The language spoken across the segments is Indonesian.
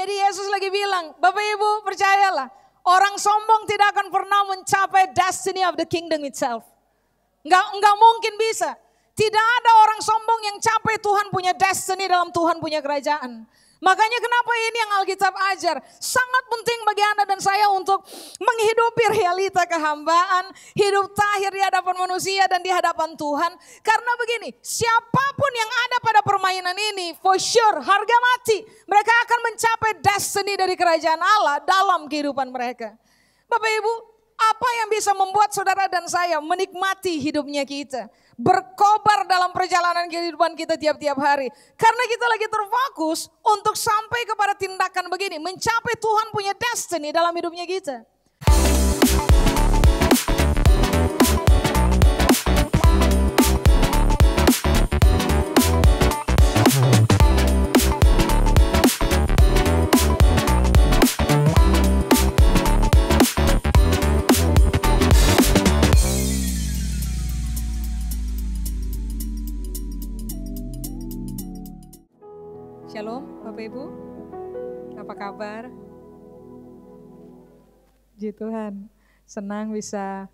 Jadi Yesus lagi bilang, Bapak Ibu percayalah, orang sombong tidak akan pernah mencapai destiny of the kingdom itself. Enggak mungkin bisa. Tidak ada orang sombong yang capai Tuhan punya destiny dalam Tuhan punya kerajaan. Makanya kenapa ini yang Alkitab ajar. Sangat penting bagi Anda dan saya untuk menghidupi realita kehambaan. Hidup tahir di hadapan manusia dan di hadapan Tuhan. Karena begini, siapapun yang ada pada permainan ini, for sure harga mati. Mereka akan mencapai destiny dari kerajaan Allah dalam kehidupan mereka. Bapak Ibu, apa yang bisa membuat saudara dan saya menikmati hidupnya kita? Berkobar dalam perjalanan kehidupan kita tiap-tiap hari. Karena kita lagi terfokus untuk sampai kepada tindakan begini. Mencapai Tuhan punya destiny dalam hidupnya kita. Shalom Bapak Ibu, apa kabar? Puji Tuhan, senang bisa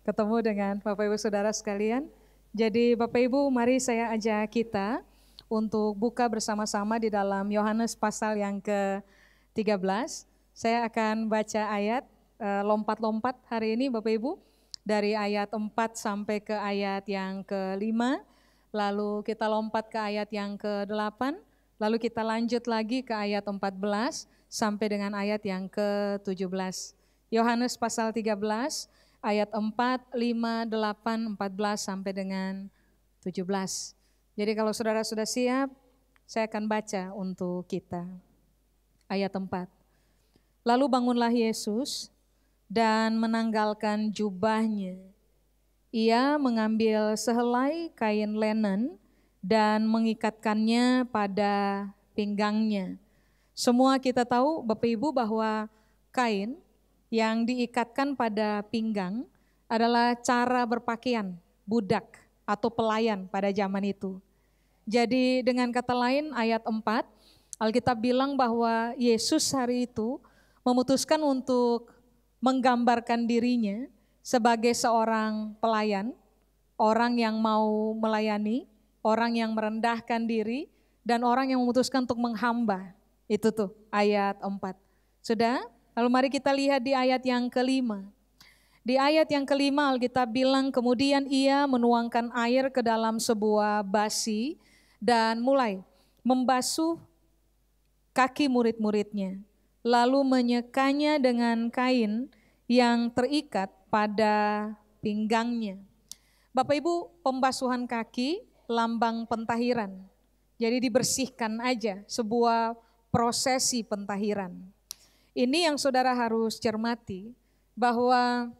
ketemu dengan Bapak Ibu Saudara sekalian. Jadi Bapak Ibu, mari saya ajak kita untuk buka bersama-sama di dalam Yohanes pasal yang ke-13. Saya akan baca ayat lompat-lompat hari ini Bapak Ibu, dari ayat 4 sampai ke ayat yang ke-5, lalu kita lompat ke ayat yang ke-8, lalu kita lanjut lagi ke ayat 14 sampai dengan ayat yang ke-17. Yohanes pasal 13 ayat 4, 5, 8, 14 sampai dengan 17. Jadi kalau saudara sudah siap, saya akan baca untuk kita. Ayat 4. Lalu bangunlah Yesus dan menanggalkan jubahnya. Ia mengambil sehelai kain linen dan mengikatkannya pada pinggangnya. Semua kita tahu Bapak Ibu bahwa kain yang diikatkan pada pinggang adalah cara berpakaian budak atau pelayan pada zaman itu. Jadi dengan kata lain ayat 4, Alkitab bilang bahwa Yesus hari itu memutuskan untuk menggambarkan dirinya sebagai seorang pelayan, orang yang mau melayani, orang yang merendahkan diri, dan orang yang memutuskan untuk menghamba. Itu tuh ayat 4. Sudah? Lalu mari kita lihat di ayat yang ke-5. Di ayat yang ke-5 Alkitab bilang kemudian ia menuangkan air ke dalam sebuah basi dan mulai membasuh kaki murid-muridnya. Lalu menyekanya dengan kain yang terikat pada pinggangnya. Bapak Ibu, pembasuhan kaki lambang pentahiran. Jadi dibersihkan aja, sebuah prosesi pentahiran. Ini yang saudara harus cermati, bahwa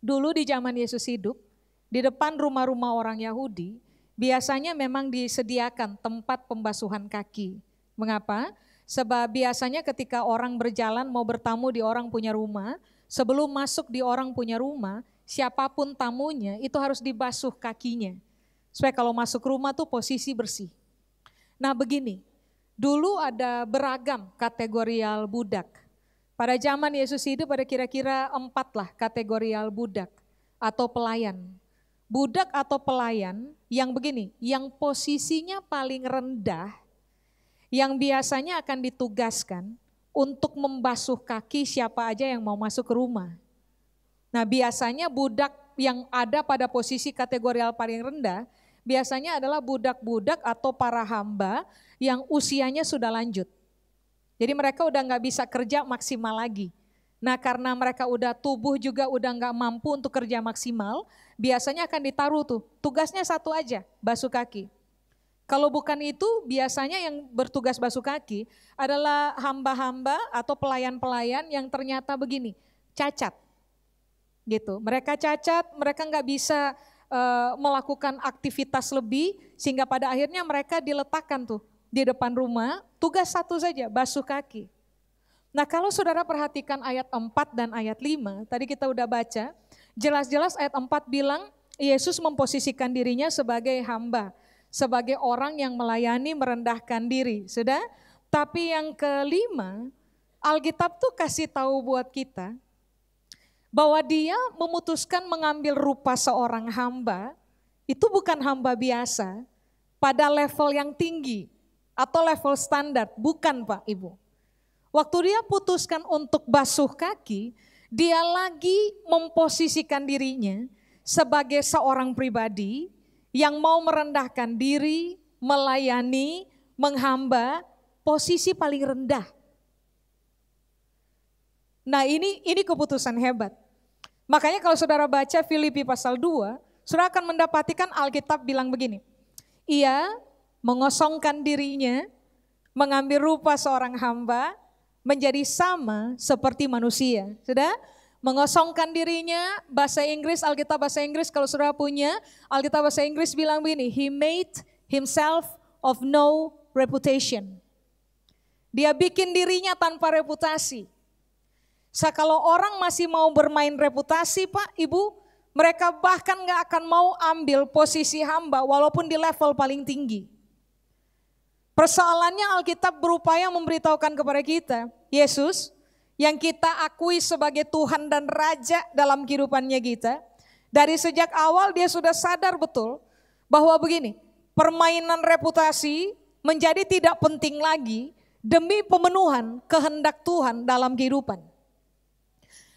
dulu di zaman Yesus hidup, di depan rumah-rumah orang Yahudi, biasanya memang disediakan tempat pembasuhan kaki. Mengapa? Sebab biasanya ketika orang berjalan mau bertamu di orang punya rumah, sebelum masuk di orang punya rumah, siapapun tamunya itu harus dibasuh kakinya. Supaya kalau masuk rumah tuh posisi bersih. Nah begini, dulu ada beragam kategorial budak. Pada zaman Yesus hidup ada kira-kira 4 lah kategorial budak atau pelayan. Budak atau pelayan yang begini, yang posisinya paling rendah, yang biasanya akan ditugaskan untuk membasuh kaki siapa aja yang mau masuk ke rumah. Nah biasanya budak yang ada pada posisi kategorial paling rendah, biasanya adalah budak-budak atau para hamba yang usianya sudah lanjut. Jadi mereka udah gak bisa kerja maksimal lagi. Nah karena mereka udah tubuh juga udah gak mampu untuk kerja maksimal, biasanya akan ditaruh tuh, tugasnya satu aja, basuh kaki. Kalau bukan itu biasanya yang bertugas basuh kaki adalah hamba-hamba atau pelayan-pelayan yang ternyata begini, cacat. Gitu. Mereka cacat, mereka gak bisa melakukan aktivitas lebih sehingga pada akhirnya mereka diletakkan tuh di depan rumah, tugas satu saja, basuh kaki. Nah kalau saudara perhatikan ayat 4 dan ayat 5, tadi kita udah baca, jelas-jelas ayat 4 bilang Yesus memposisikan dirinya sebagai hamba, sebagai orang yang melayani merendahkan diri, sudah? Tapi yang kelima, Alkitab tuh kasih tahu buat kita bahwa dia memutuskan mengambil rupa seorang hamba, itu bukan hamba biasa pada level yang tinggi atau level standar, bukan Pak Ibu. Waktu dia putuskan untuk basuh kaki, dia lagi memposisikan dirinya sebagai seorang pribadi yang mau merendahkan diri, melayani, menghamba, posisi paling rendah. Nah ini keputusan hebat. Makanya kalau saudara baca Filipi pasal 2, saudara akan mendapatikan Alkitab bilang begini. Ia mengosongkan dirinya, mengambil rupa seorang hamba, menjadi sama seperti manusia. Sudah? Mengosongkan dirinya, bahasa Inggris, Alkitab bahasa Inggris kalau saudara punya, Alkitab bahasa Inggris bilang begini, He made himself of no reputation. Dia bikin dirinya tanpa reputasi. Kalau orang masih mau bermain reputasi Pak, Ibu, mereka bahkan gak akan mau ambil posisi hamba walaupun di level paling tinggi. Persoalannya Alkitab berupaya memberitahukan kepada kita, Yesus yang kita akui sebagai Tuhan dan Raja dalam kehidupannya kita, dari sejak awal dia sudah sadar betul bahwa begini, permainan reputasi menjadi tidak penting lagi demi pemenuhan kehendak Tuhan dalam kehidupan.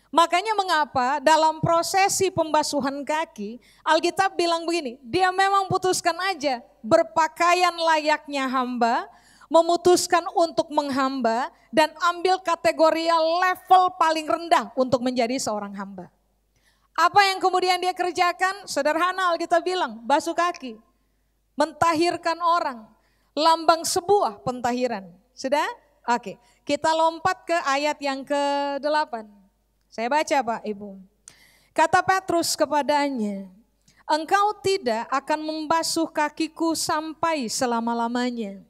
Makanya mengapa dalam prosesi pembasuhan kaki, Alkitab bilang begini, dia memang putuskan aja berpakaian layaknya hamba, memutuskan untuk menghamba dan ambil kategori level paling rendah untuk menjadi seorang hamba. Apa yang kemudian dia kerjakan? Sederhana Alkitab bilang, basuh kaki, mentahirkan orang, lambang sebuah pentahiran. Sudah? Oke, kita lompat ke ayat yang ke-8. Saya baca Pak Ibu. Kata Petrus kepadanya, engkau tidak akan membasuh kakiku sampai selama-lamanya.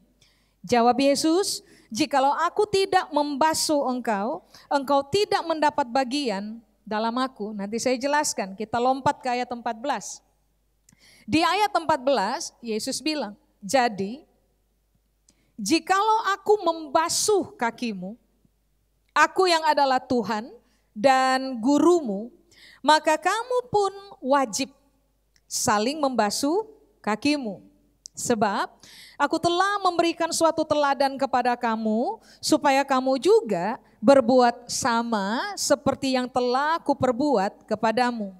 Jawab Yesus, jikalau aku tidak membasuh engkau, engkau tidak mendapat bagian dalam aku. Nanti saya jelaskan, kita lompat ke ayat 14. Di ayat 14, Yesus bilang, jadi jikalau aku membasuh kakimu, aku yang adalah Tuhan dan gurumu, maka kamu pun wajib saling membasuh kakimu. Sebab aku telah memberikan suatu teladan kepada kamu, supaya kamu juga berbuat sama seperti yang telah kuperbuat kepadamu.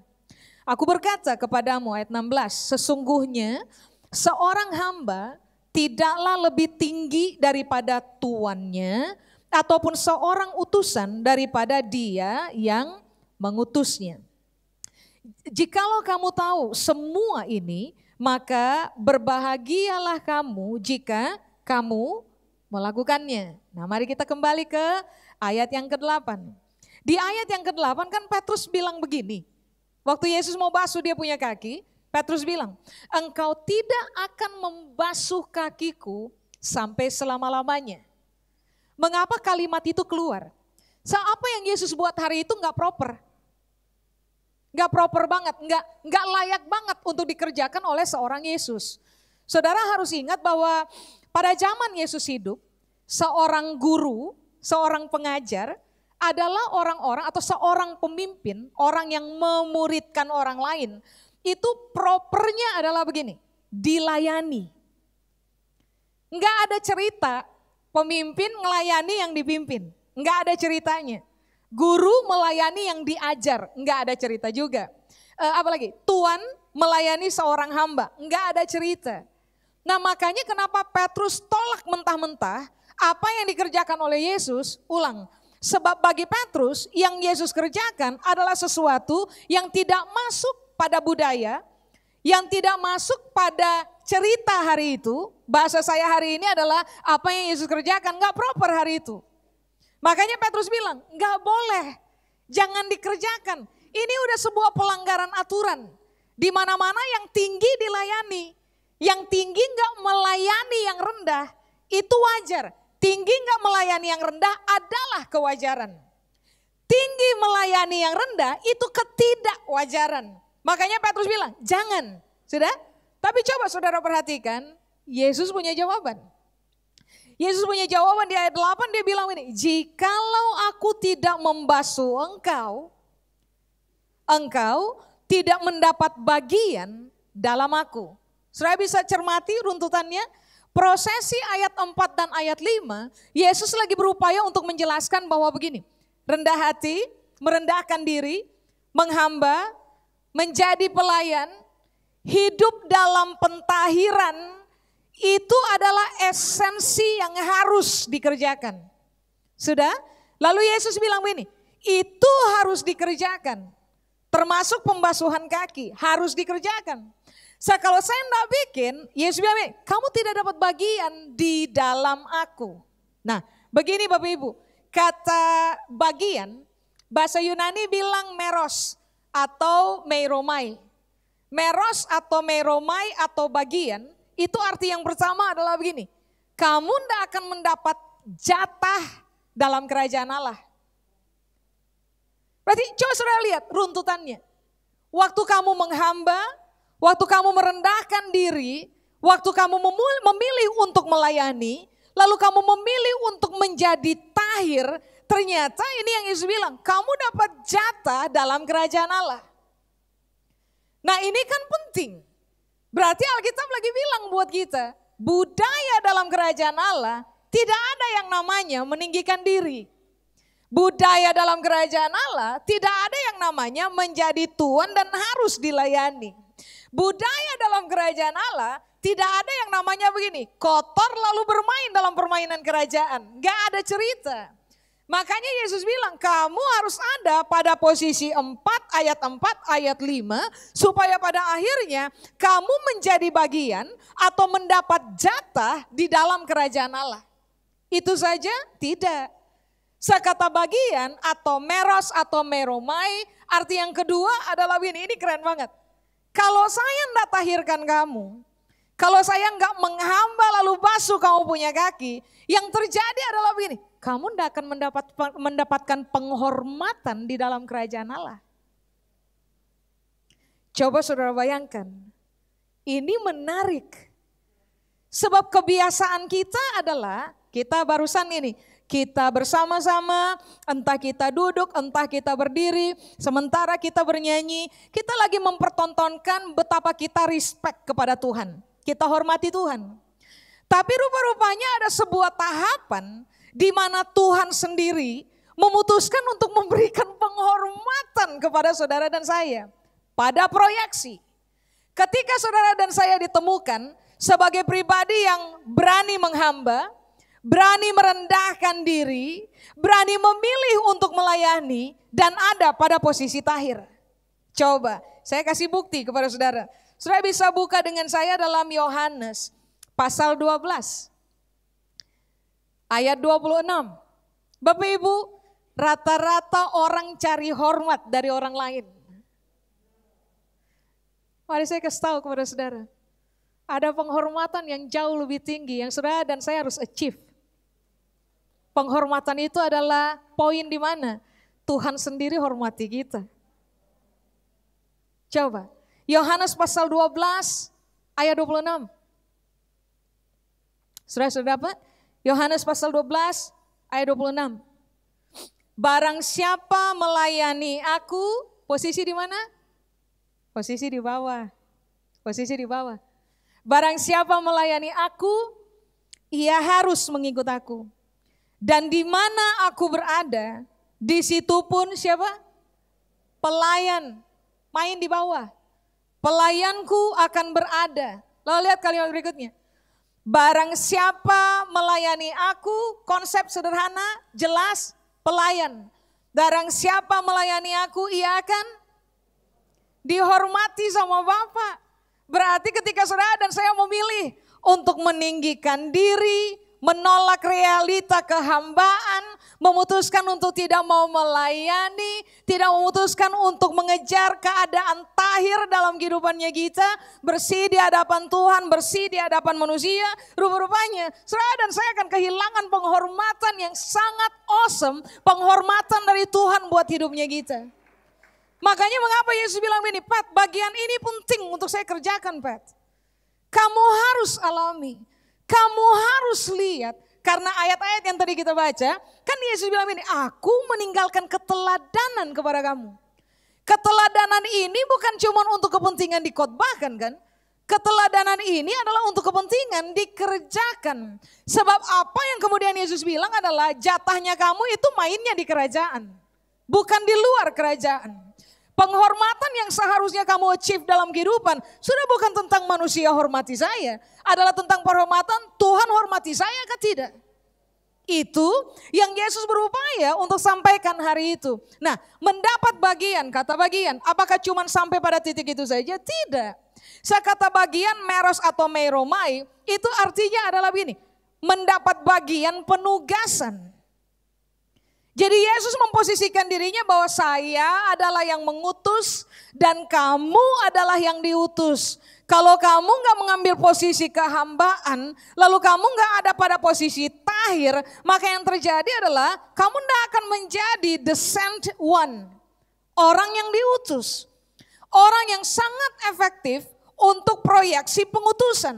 Aku berkata kepadamu, ayat 16, sesungguhnya seorang hamba tidaklah lebih tinggi daripada tuannya, ataupun seorang utusan daripada dia yang mengutusnya. Jikalau kamu tahu semua ini, maka berbahagialah kamu jika kamu melakukannya. Nah mari kita kembali ke ayat yang ke-8. Di ayat yang ke-8 kan Petrus bilang begini, waktu Yesus mau basuh dia punya kaki, Petrus bilang, engkau tidak akan membasuh kakiku sampai selama-lamanya. Mengapa kalimat itu keluar? Apa yang Yesus buat hari itu gak proper. Gak proper banget, gak layak banget untuk dikerjakan oleh seorang Yesus. Saudara harus ingat bahwa pada zaman Yesus hidup, seorang guru, seorang pengajar adalah orang-orang atau seorang pemimpin, orang yang memuridkan orang lain. Itu propernya adalah begini, dilayani. Gak ada cerita pemimpin melayani yang dipimpin, enggak ada ceritanya. Guru melayani yang diajar, enggak ada cerita juga. Apalagi tuan melayani seorang hamba, enggak ada cerita. Nah makanya kenapa Petrus tolak mentah-mentah apa yang dikerjakan oleh Yesus, ulang. Sebab bagi Petrus yang Yesus kerjakan adalah sesuatu yang tidak masuk pada budaya, yang tidak masuk pada cerita hari itu. Bahasa saya hari ini adalah apa yang Yesus kerjakan, gak proper hari itu. Makanya Petrus bilang, gak boleh, jangan dikerjakan. Ini udah sebuah pelanggaran aturan. Di mana-mana yang tinggi dilayani, yang tinggi gak melayani yang rendah, itu wajar. Tinggi gak melayani yang rendah adalah kewajaran. Tinggi melayani yang rendah itu ketidakwajaran. Makanya Petrus bilang, jangan. Sudah? Tapi coba saudara perhatikan, Yesus punya jawaban. Yesus punya jawaban di ayat 8, dia bilang ini, jikalau aku tidak membasuh engkau, engkau tidak mendapat bagian dalam aku. Saudara bisa cermati runtutannya, prosesi ayat 4 dan ayat 5, Yesus lagi berupaya untuk menjelaskan bahwa begini, rendah hati, merendahkan diri, menghamba, menjadi pelayan, hidup dalam pentahiran, itu adalah esensi yang harus dikerjakan. Sudah? Lalu Yesus bilang begini, itu harus dikerjakan. Termasuk pembasuhan kaki, harus dikerjakan. Kalau saya tidak bikin, Yesus bilang begini, kamu tidak dapat bagian di dalam aku. Nah, begini Bapak Ibu, kata bagian, bahasa Yunani bilang meros atau meiromai. Meros atau meiromai atau bagian, itu arti yang pertama adalah begini, kamu tidak akan mendapat jatah dalam kerajaan Allah. Berarti coba saudara lihat runtutannya. Waktu kamu menghamba, waktu kamu merendahkan diri, waktu kamu memilih untuk melayani, lalu kamu memilih untuk menjadi tahir, ternyata ini yang Yesus bilang, kamu dapat jatah dalam kerajaan Allah. Nah ini kan penting. Berarti Alkitab lagi bilang buat kita, budaya dalam kerajaan Allah tidak ada yang namanya meninggikan diri. Budaya dalam kerajaan Allah tidak ada yang namanya menjadi tuan dan harus dilayani. Budaya dalam kerajaan Allah tidak ada yang namanya begini, kotor lalu bermain dalam permainan kerajaan. Gak ada cerita. Makanya Yesus bilang kamu harus ada pada posisi 4 ayat 4 ayat 5 supaya pada akhirnya kamu menjadi bagian atau mendapat jatah di dalam kerajaan Allah. Itu saja? Tidak. Sekata bagian atau meros atau meromai, arti yang kedua adalah ini keren banget. Kalau saya enggak tahirkan kamu, kalau saya enggak menghamba lalu basuh kamu punya kaki, yang terjadi adalah begini, kamu tidak akan mendapatkan penghormatan di dalam kerajaan Allah. Coba saudara bayangkan, ini menarik. Sebab kebiasaan kita adalah, kita barusan ini, kita bersama-sama, entah kita duduk, entah kita berdiri, sementara kita bernyanyi, kita lagi mempertontonkan betapa kita respect kepada Tuhan. Kita hormati Tuhan. Tapi rupa-rupanya ada sebuah tahapan di mana Tuhan sendiri memutuskan untuk memberikan penghormatan kepada saudara dan saya. Pada proyeksi, ketika saudara dan saya ditemukan sebagai pribadi yang berani menghamba, berani merendahkan diri, berani memilih untuk melayani, dan ada pada posisi tahir. Coba, saya kasih bukti kepada saudara. Saudara bisa buka dengan saya dalam Yohanes pasal 12. Ayat 26. Bapak Ibu, rata-rata orang cari hormat dari orang lain. Mari saya kasih tahu kepada saudara. Ada penghormatan yang jauh lebih tinggi yang saudara dan saya harus achieve. Penghormatan itu adalah poin di mana Tuhan sendiri hormati kita. Coba, Yohanes pasal 12 ayat 26. Sudah dapat? Yohanes pasal 12 ayat 26. Barang siapa melayani aku, posisi di mana? Posisi di bawah. Posisi di bawah. Barang siapa melayani aku, ia harus mengikut aku. Dan di mana aku berada, di situ pun siapa? Pelayan, main di bawah. Pelayanku akan berada. Lalu lihat kalimat berikutnya. Barang siapa melayani aku, konsep sederhana, jelas, pelayan. Barang siapa melayani aku, ia akan dihormati sama Bapa. Berarti ketika saudara dan saya memilih untuk meninggikan diri, menolak realita kehambaan, memutuskan untuk tidak mau melayani, tidak memutuskan untuk mengejar keadaan tahir dalam kehidupannya kita, bersih di hadapan Tuhan, bersih di hadapan manusia, rupa-rupanya saudara dan saya akan kehilangan penghormatan yang sangat awesome, penghormatan dari Tuhan buat hidupnya kita. Makanya mengapa Yesus bilang ini, Pat, bagian ini penting untuk saya kerjakan, Pat. Kamu harus alami. Kamu harus lihat, Karena ayat-ayat yang tadi kita baca, kan Yesus bilang ini, aku meninggalkan keteladanan kepada kamu. Keteladanan ini bukan cuma untuk kepentingan dikhotbahkan kan. Keteladanan ini adalah untuk kepentingan dikerjakan. Sebab apa yang kemudian Yesus bilang adalah jatahnya kamu itu mainnya di kerajaan. Bukan di luar kerajaan. Penghormatan yang seharusnya kamu achieve dalam kehidupan sudah bukan tentang manusia hormati saya. Adalah tentang penghormatan Tuhan hormati saya atau tidak. Itu yang Yesus berupaya untuk sampaikan hari itu. Nah, mendapat bagian, kata bagian, apakah cuma sampai pada titik itu saja? Tidak. Kata bagian meros atau meromai itu artinya adalah begini, mendapat bagian penugasan. Jadi Yesus memposisikan dirinya bahwa saya adalah yang mengutus dan kamu adalah yang diutus. Kalau kamu gak mengambil posisi kehambaan, lalu kamu gak ada pada posisi tahir, maka yang terjadi adalah kamu tidak akan menjadi the sent one. Orang yang diutus. Orang yang sangat efektif untuk proyeksi pengutusan.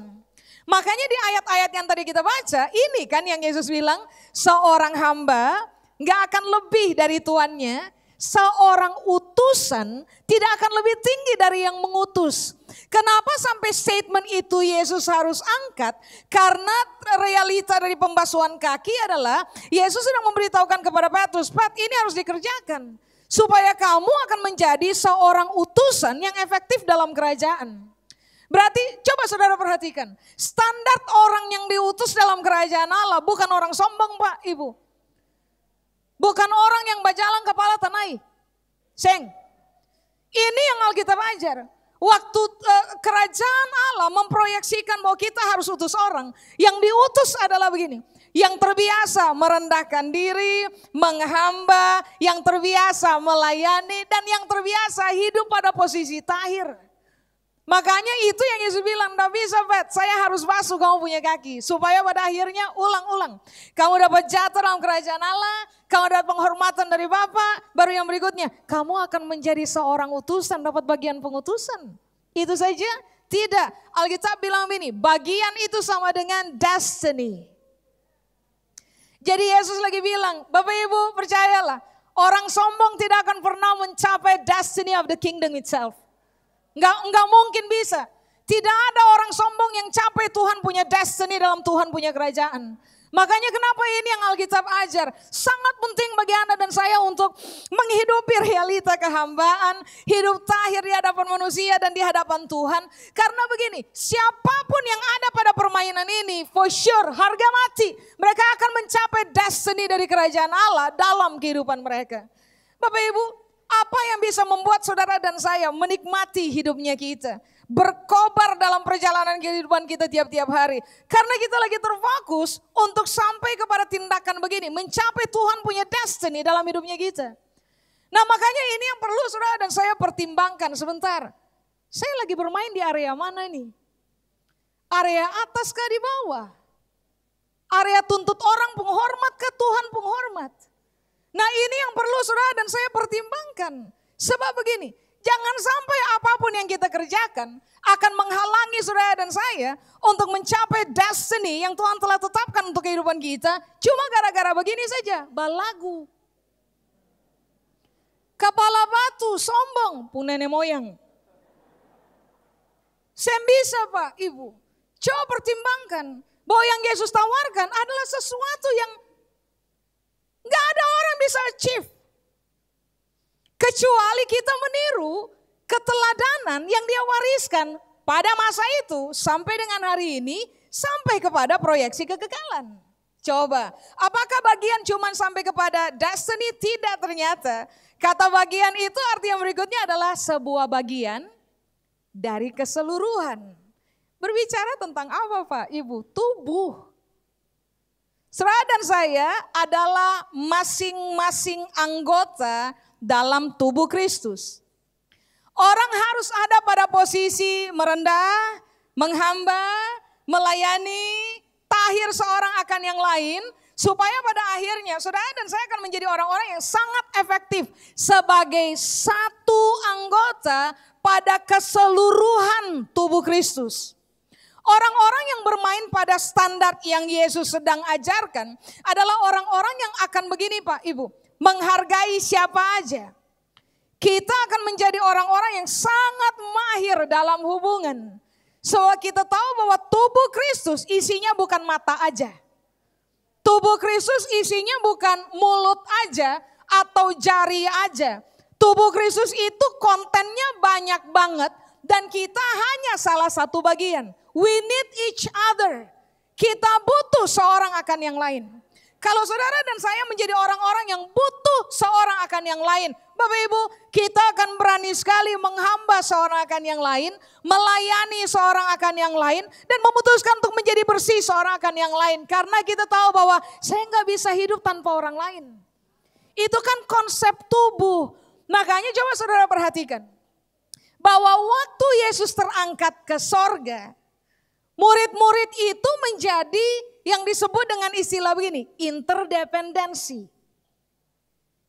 Makanya di ayat-ayat yang tadi kita baca, ini kan yang Yesus bilang, seorang hamba gak akan lebih dari tuannya, seorang utusan tidak akan lebih tinggi dari yang mengutus. Kenapa sampai statement itu Yesus harus angkat? Karena realita dari pembasuhan kaki adalah Yesus sedang memberitahukan kepada Petrus, Pat, ini harus dikerjakan. Supaya kamu akan menjadi seorang utusan yang efektif dalam kerajaan. Berarti coba saudara perhatikan, standar orang yang diutus dalam kerajaan Allah bukan orang sombong Pak, Ibu. Bukan orang yang bajalang kepala tanai. Seng. Ini yang Alkitab ajar. Waktu kerajaan Allah memproyeksikan bahwa kita harus utus orang. Yang diutus adalah begini. Yang terbiasa merendahkan diri, menghamba, yang terbiasa melayani, dan yang terbiasa hidup pada posisi tahir. Makanya itu yang Yesus bilang, tidak bisa Pat, saya harus basuh kamu punya kaki. Supaya pada akhirnya ulang-ulang. Kamu dapat jatah dalam kerajaan Allah, kamu dapat penghormatan dari Bapa, baru yang berikutnya, kamu akan menjadi seorang utusan, dapat bagian pengutusan. Itu saja? Tidak. Alkitab bilang begini, bagian itu sama dengan destiny. Jadi Yesus lagi bilang, Bapak Ibu percayalah, orang sombong tidak akan pernah mencapai destiny of the kingdom itself. Enggak mungkin bisa. Tidak ada orang sombong yang capai Tuhan punya destiny dalam Tuhan punya kerajaan. Makanya kenapa ini yang Alkitab ajar. Sangat penting bagi Anda dan saya untuk menghidupi realita kehambaan. Hidup tahir di hadapan manusia dan di hadapan Tuhan. Karena begini, siapapun yang ada pada permainan ini, for sure harga mati. Mereka akan mencapai destiny dari kerajaan Allah dalam kehidupan mereka. Bapak Ibu, apa yang bisa membuat saudara dan saya menikmati hidupnya kita? Berkobar dalam perjalanan kehidupan kita tiap-tiap hari. Karena kita lagi terfokus untuk sampai kepada tindakan begini. Mencapai Tuhan punya destiny dalam hidupnya kita. Nah makanya ini yang perlu saudara dan saya pertimbangkan sebentar. Saya lagi bermain di area mana nih? Area atas kah di bawah? Area tuntut orang penghormat ke Tuhan penghormat? Nah ini yang perlu saudara dan saya pertimbangkan. Sebab begini, jangan sampai apapun yang kita kerjakan akan menghalangi saudara dan saya untuk mencapai destiny yang Tuhan telah tetapkan untuk kehidupan kita. Cuma gara-gara begini saja, balagu. Kepala batu, sombong, pun nenek moyang. Saya bisa Pak, Ibu. Coba pertimbangkan bahwa yang Yesus tawarkan adalah sesuatu yang gak ada orang bisa achieve. Kecuali kita meniru keteladanan yang dia wariskan pada masa itu sampai dengan hari ini sampai kepada proyeksi kekekalan. Coba, apakah bagian cuman sampai kepada destiny? Tidak ternyata. Kata bagian itu arti yang berikutnya adalah sebuah bagian dari keseluruhan. Berbicara tentang apa Pak, Ibu? Tubuh. Saudara dan saya adalah masing-masing anggota dalam tubuh Kristus. Orang harus ada pada posisi merendah, menghamba, melayani, tahir seorang akan yang lain. Supaya pada akhirnya saudara dan saya akan menjadi orang-orang yang sangat efektif sebagai satu anggota pada keseluruhan tubuh Kristus. Orang-orang yang bermain pada standar yang Yesus sedang ajarkan adalah orang-orang yang akan begini Pak Ibu, menghargai siapa aja. Kita akan menjadi orang-orang yang sangat mahir dalam hubungan. Soalnya kita tahu bahwa tubuh Kristus isinya bukan mata aja. Tubuh Kristus isinya bukan mulut aja atau jari aja. Tubuh Kristus itu kontennya banyak banget dan kita hanya salah satu bagian. We need each other. Kita butuh seorang akan yang lain. Kalau saudara dan saya menjadi orang-orang yang butuh seorang akan yang lain, Bapak Ibu, kita akan berani sekali menghamba seorang akan yang lain, melayani seorang akan yang lain, dan memutuskan untuk menjadi bersih seorang akan yang lain. Karena kita tahu bahwa saya nggak bisa hidup tanpa orang lain. Itu kan konsep tubuh. Makanya coba saudara perhatikan, bahwa waktu Yesus terangkat ke sorga, murid-murid itu menjadi yang disebut dengan istilah begini, interdependensi.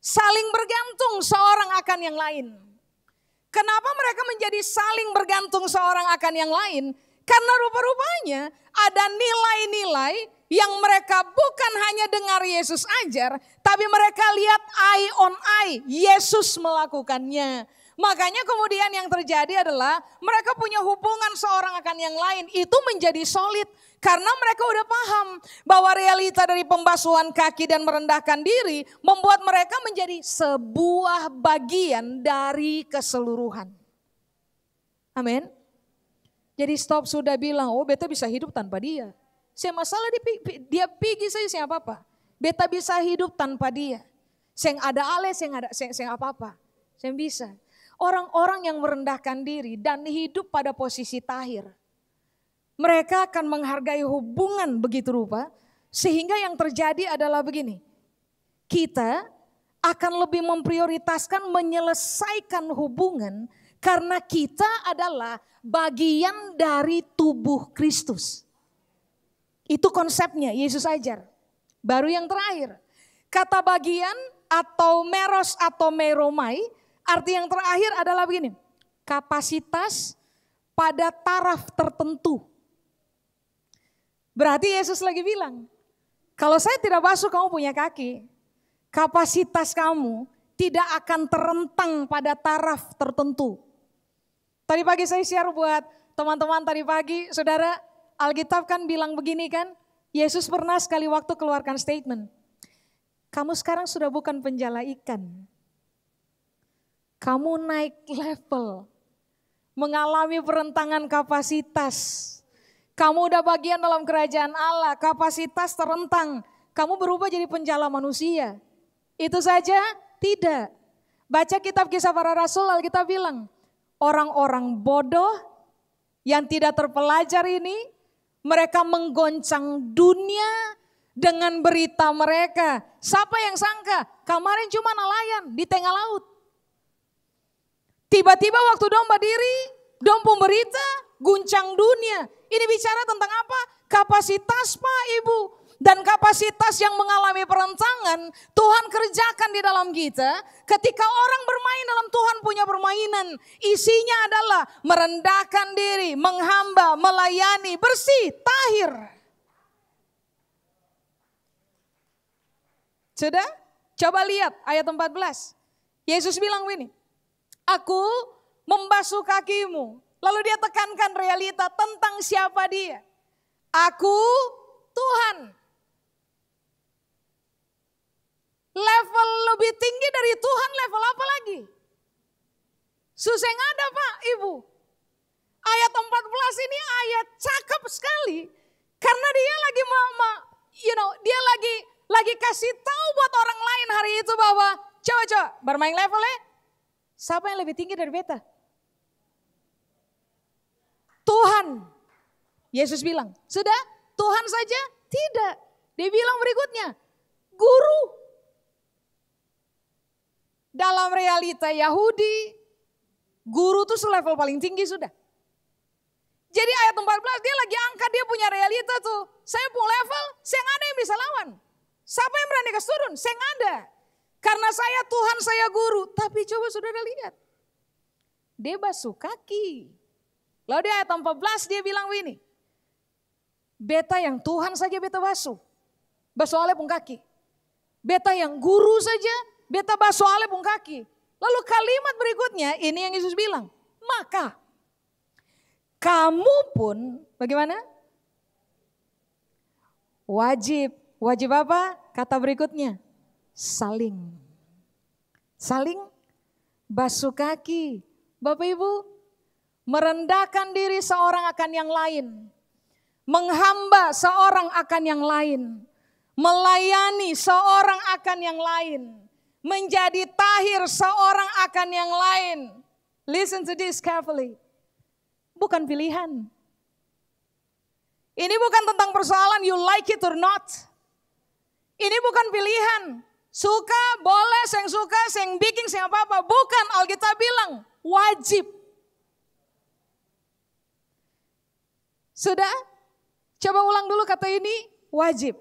Saling bergantung seorang akan yang lain. Kenapa mereka menjadi saling bergantung seorang akan yang lain? Karena rupa-rupanya ada nilai-nilai yang mereka bukan hanya dengar Yesus ajar, tapi mereka lihat eye on eye, Yesus melakukannya. Makanya kemudian yang terjadi adalah mereka punya hubungan seorang akan yang lain itu menjadi solid. Karena mereka udah paham bahwa realita dari pembasuhan kaki dan merendahkan diri membuat mereka menjadi sebuah bagian dari keseluruhan. Amin. Jadi stop sudah bilang, oh beta bisa hidup tanpa dia. Saya masalah dia pergi saya apa-apa. Beta bisa hidup tanpa dia. Saya ada ale, saya apa-apa. Saya bisa. Orang-orang yang merendahkan diri dan hidup pada posisi tahir. Mereka akan menghargai hubungan begitu rupa. Sehingga yang terjadi adalah begini. Kita akan lebih memprioritaskan menyelesaikan hubungan. Karena kita adalah bagian dari tubuh Kristus. Itu konsepnya Yesus ajar. Baru yang terakhir. Kata bagian atau meros atau meromai. Arti yang terakhir adalah begini, kapasitas pada taraf tertentu. Berarti Yesus lagi bilang, kalau saya tidak basuh kamu punya kaki, kapasitas kamu tidak akan terentang pada taraf tertentu. Tadi pagi saya share buat teman-teman tadi pagi, saudara, Alkitab kan bilang begini kan, Yesus pernah sekali waktu keluarkan statement, kamu sekarang sudah bukan penjala ikan. Kamu naik level, mengalami perentangan kapasitas. Kamu udah bagian dalam kerajaan Allah, kapasitas terentang. Kamu berubah jadi penjala manusia. Itu saja? Tidak. Baca kitab Kisah Para Rasul, Alkitab bilang, orang-orang bodoh yang tidak terpelajar ini, mereka menggoncang dunia dengan berita mereka. Siapa yang sangka? Kemarin cuma nelayan di tengah laut. Tiba-tiba waktu dom berdiri, dom pemberita, guncang dunia. Ini bicara tentang apa? Kapasitas Pak Ibu. Dan kapasitas yang mengalami perentangan, Tuhan kerjakan di dalam kita. Ketika orang bermain dalam Tuhan punya permainan. Isinya adalah merendahkan diri, menghamba, melayani, bersih, tahir. Sudah? Coba lihat ayat 14. Yesus bilang begini. Aku membasuh kakimu. Lalu dia tekankan realita tentang siapa dia. Aku Tuhan. Level lebih tinggi dari Tuhan, level apa lagi? Susah ada Pak Ibu. Ayat 14 ini ayat cakep sekali. Karena dia lagi dia lagi kasih tahu buat orang lain hari itu bahwa coba bermain levelnya. Siapa yang lebih tinggi dari beta? Tuhan. Yesus bilang, sudah Tuhan saja? Tidak. Dia bilang berikutnya, guru. Dalam realita Yahudi, guru itu selevel paling tinggi sudah. Jadi ayat 14 dia lagi angkat, dia punya realita tuh. Saya punya level, saya nggak ada yang bisa lawan. Siapa yang berani kasih turun? Saya nggak ada. Karena saya Tuhan, saya guru. Tapi coba saudara lihat. Dia basuh kaki. Lalu di ayat 14 dia bilang begini. Beta yang Tuhan saja beta basuh. Basuh ale pun kaki. Beta yang guru saja beta basuh ale pun kaki. Lalu kalimat berikutnya ini yang Yesus bilang. Maka kamu pun bagaimana? Wajib. Wajib apa? Kata berikutnya. Saling basuh kaki. Bapak Ibu, merendahkan diri seorang akan yang lain. Menghamba seorang akan yang lain. Melayani seorang akan yang lain. Menjadi tahir seorang akan yang lain. Listen to this carefully. Bukan pilihan. Ini bukan tentang persoalan you like it or not. Ini bukan pilihan. Suka, boleh, seng suka, seng bikin, seng apa-apa. Bukan, Alkitab bilang wajib. Sudah? Coba ulang dulu kata ini, wajib.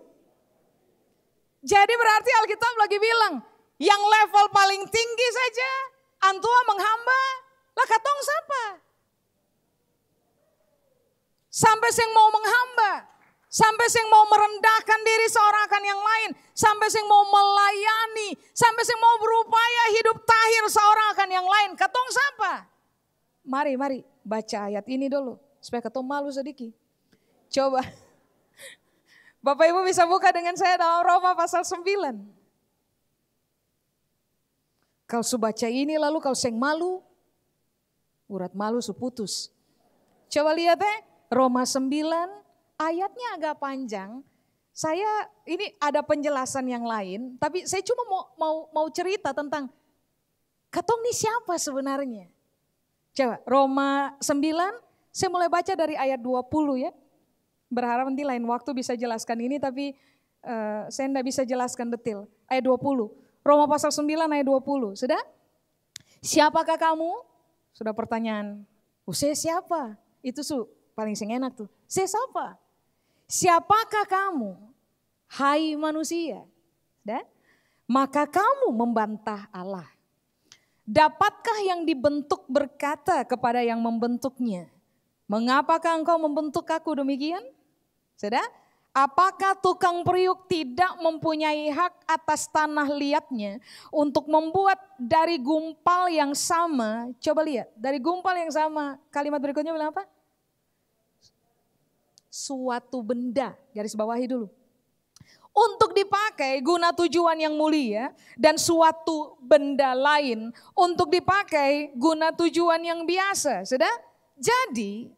Jadi berarti Alkitab lagi bilang, yang level paling tinggi saja, antua menghamba, lah katong siapa? Sampai sing mau menghamba. Sampai sing mau merendahkan diri seorang akan yang lain. Sampai sing mau melayani. Sampai sing mau berupaya hidup tahir seorang akan yang lain. Katong siapa? Mari baca ayat ini dulu. Supaya katong malu sedikit. Coba. Bapak Ibu bisa buka dengan saya dalam Roma pasal 9. Kalau su baca ini lalu kau seng malu. Urat malu su putus. Coba lihat Roma 9. Ayatnya agak panjang, ini ada penjelasan yang lain, tapi saya cuma mau cerita tentang katong ini siapa sebenarnya. Coba Roma 9, saya mulai baca dari ayat 20 ya. Berharap nanti lain waktu bisa jelaskan ini, tapi saya tidak bisa jelaskan detail. Ayat 20, Roma pasal 9 ayat 20, sudah? Siapakah kamu? Sudah pertanyaan, saya siapa? Itu paling sing enak tuh, saya siapa? Siapakah kamu, hai manusia? Dan maka kamu membantah Allah. Dapatkah yang dibentuk berkata kepada yang membentuknya, mengapakah engkau membentuk aku demikian? Sudah? Apakah tukang periuk tidak mempunyai hak atas tanah liatnya untuk membuat dari gumpal yang sama? Coba lihat, dari gumpal yang sama, kalimat berikutnya bilang apa? Suatu benda, garis bawahi dulu. Untuk dipakai guna tujuan yang mulia dan suatu benda lain untuk dipakai guna tujuan yang biasa. Sudah? Jadi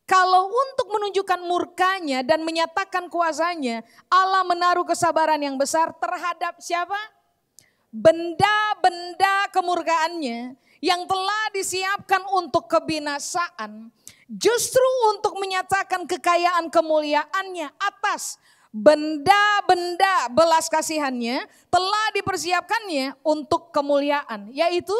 kalau untuk menunjukkan murkanya dan menyatakan kuasanya, Allah menaruh kesabaran yang besar terhadap siapa? Benda-benda kemurkaannya yang telah disiapkan untuk kebinasaan. Justru untuk menyatakan kekayaan kemuliaannya atas benda-benda belas kasihannya telah dipersiapkannya untuk kemuliaan. Yaitu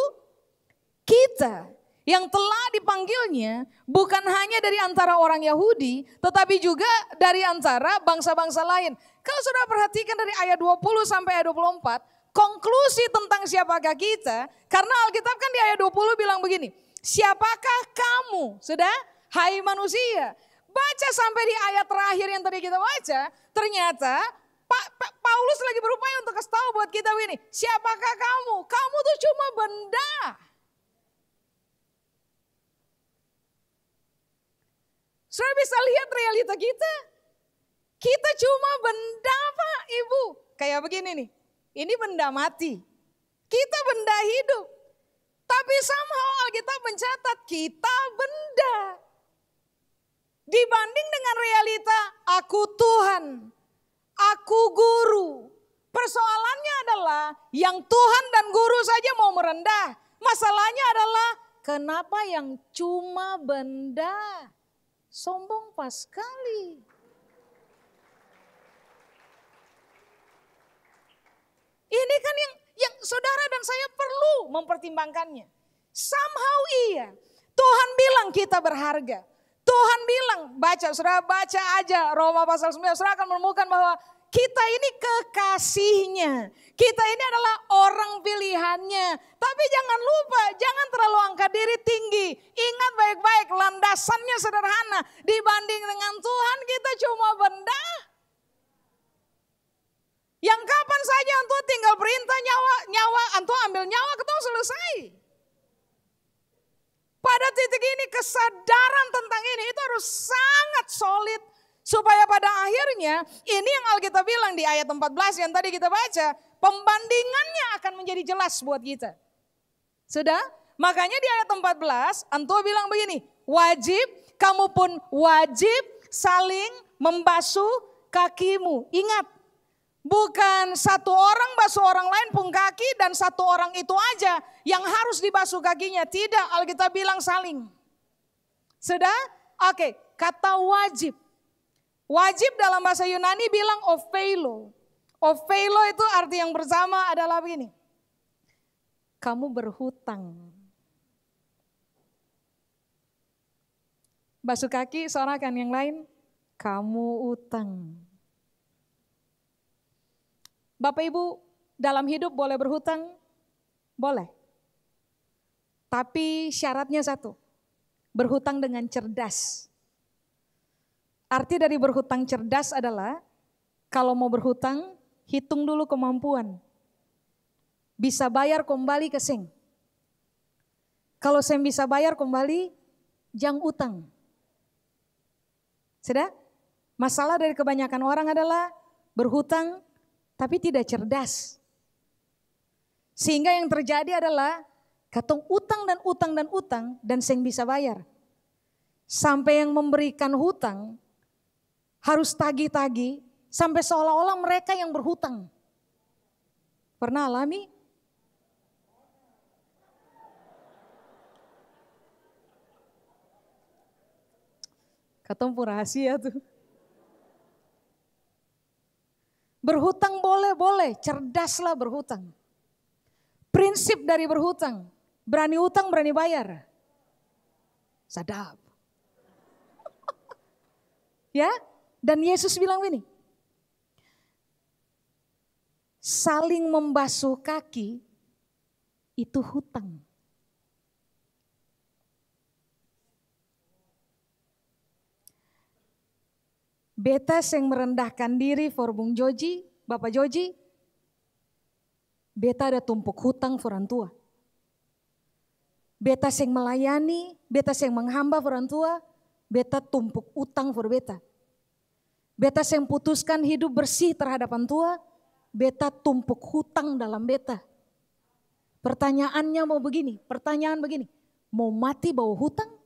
kita yang telah dipanggilnya bukan hanya dari antara orang Yahudi tetapi juga dari antara bangsa-bangsa lain. Kalau sudah perhatikan dari ayat 20 sampai ayat 24, konklusi tentang siapakah kita, karena Alkitab kan di ayat 20 bilang begini, siapakah kamu? Sudah? Hai manusia, baca sampai di ayat terakhir yang tadi kita baca, ternyata Paulus lagi berupaya untuk kasih tahu buat kita begini, siapakah kamu? Kamu tuh cuma benda. Saudara bisa lihat realita kita. Kita cuma benda Pak Ibu. Kayak begini nih, ini benda mati. Kita benda hidup. Tapi somehow Alkitab mencatat kita benda. Dibanding dengan realita aku Tuhan, aku guru. Persoalannya adalah yang Tuhan dan guru saja mau merendah. Masalahnya adalah kenapa yang cuma benda? Sombong pas sekali. Ini kan yang saudara dan saya perlu mempertimbangkannya. Somehow iya, Tuhan bilang kita berharga. Tuhan bilang, saudara baca aja Roma pasal 9, saudara akan menemukan bahwa kita ini kekasihnya. Kita ini adalah orang pilihannya. Tapi jangan lupa, jangan terlalu angkat diri tinggi. Ingat baik-baik, landasannya sederhana. Dibanding dengan Tuhan kita cuma benda. Yang kapan saja antu tinggal perintah nyawa antu ambil nyawa ketemu selesai. Pada titik ini kesadaran tentang ini itu harus sangat solid. Supaya pada akhirnya ini yang Alkitab bilang di ayat 14 yang tadi kita baca. Pembandingannya akan menjadi jelas buat kita. Sudah? Makanya di ayat 14 antu bilang begini. Wajib, kamu pun wajib saling membasuh kakimu. Ingat. Bukan satu orang basuh orang lain pun kaki dan satu orang itu aja yang harus dibasuh kakinya. Tidak, Alkitab bilang saling. Sudah? Oke, kata wajib. Wajib dalam bahasa Yunani bilang opheilo. Opheilo itu arti yang bersama adalah begini. Kamu berhutang. Basuh kaki seorang kan yang lain, kamu utang. Bapak Ibu dalam hidup boleh berhutang? Boleh. Tapi syaratnya satu, berhutang dengan cerdas. Arti dari berhutang cerdas adalah kalau mau berhutang, hitung dulu kemampuan. Bisa bayar kembali ke seng. Kalau seng bisa bayar kembali, jangan utang. Sudah? Masalah dari kebanyakan orang adalah berhutang tapi tidak cerdas. Sehingga yang terjadi adalah katong utang dan seng bisa bayar. Sampai yang memberikan hutang harus tagih-tagih sampai seolah-olah mereka yang berhutang. Pernah alami? Katong pun rahasia tuh. Berhutang boleh, cerdaslah berhutang. Prinsip dari berhutang, berani hutang, berani bayar. Sadap. Ya, dan Yesus bilang ini, saling membasuh kaki itu hutang. Beta yang merendahkan diri for Bung Joji, Bapak Joji, beta ada tumpuk hutang for orang tua. Beta yang melayani, beta yang menghamba for orang tua, beta tumpuk utang for beta. Beta yang putuskan hidup bersih terhadap orang tua, beta tumpuk hutang dalam beta. Pertanyaannya pertanyaan begini, mau mati bawa hutang?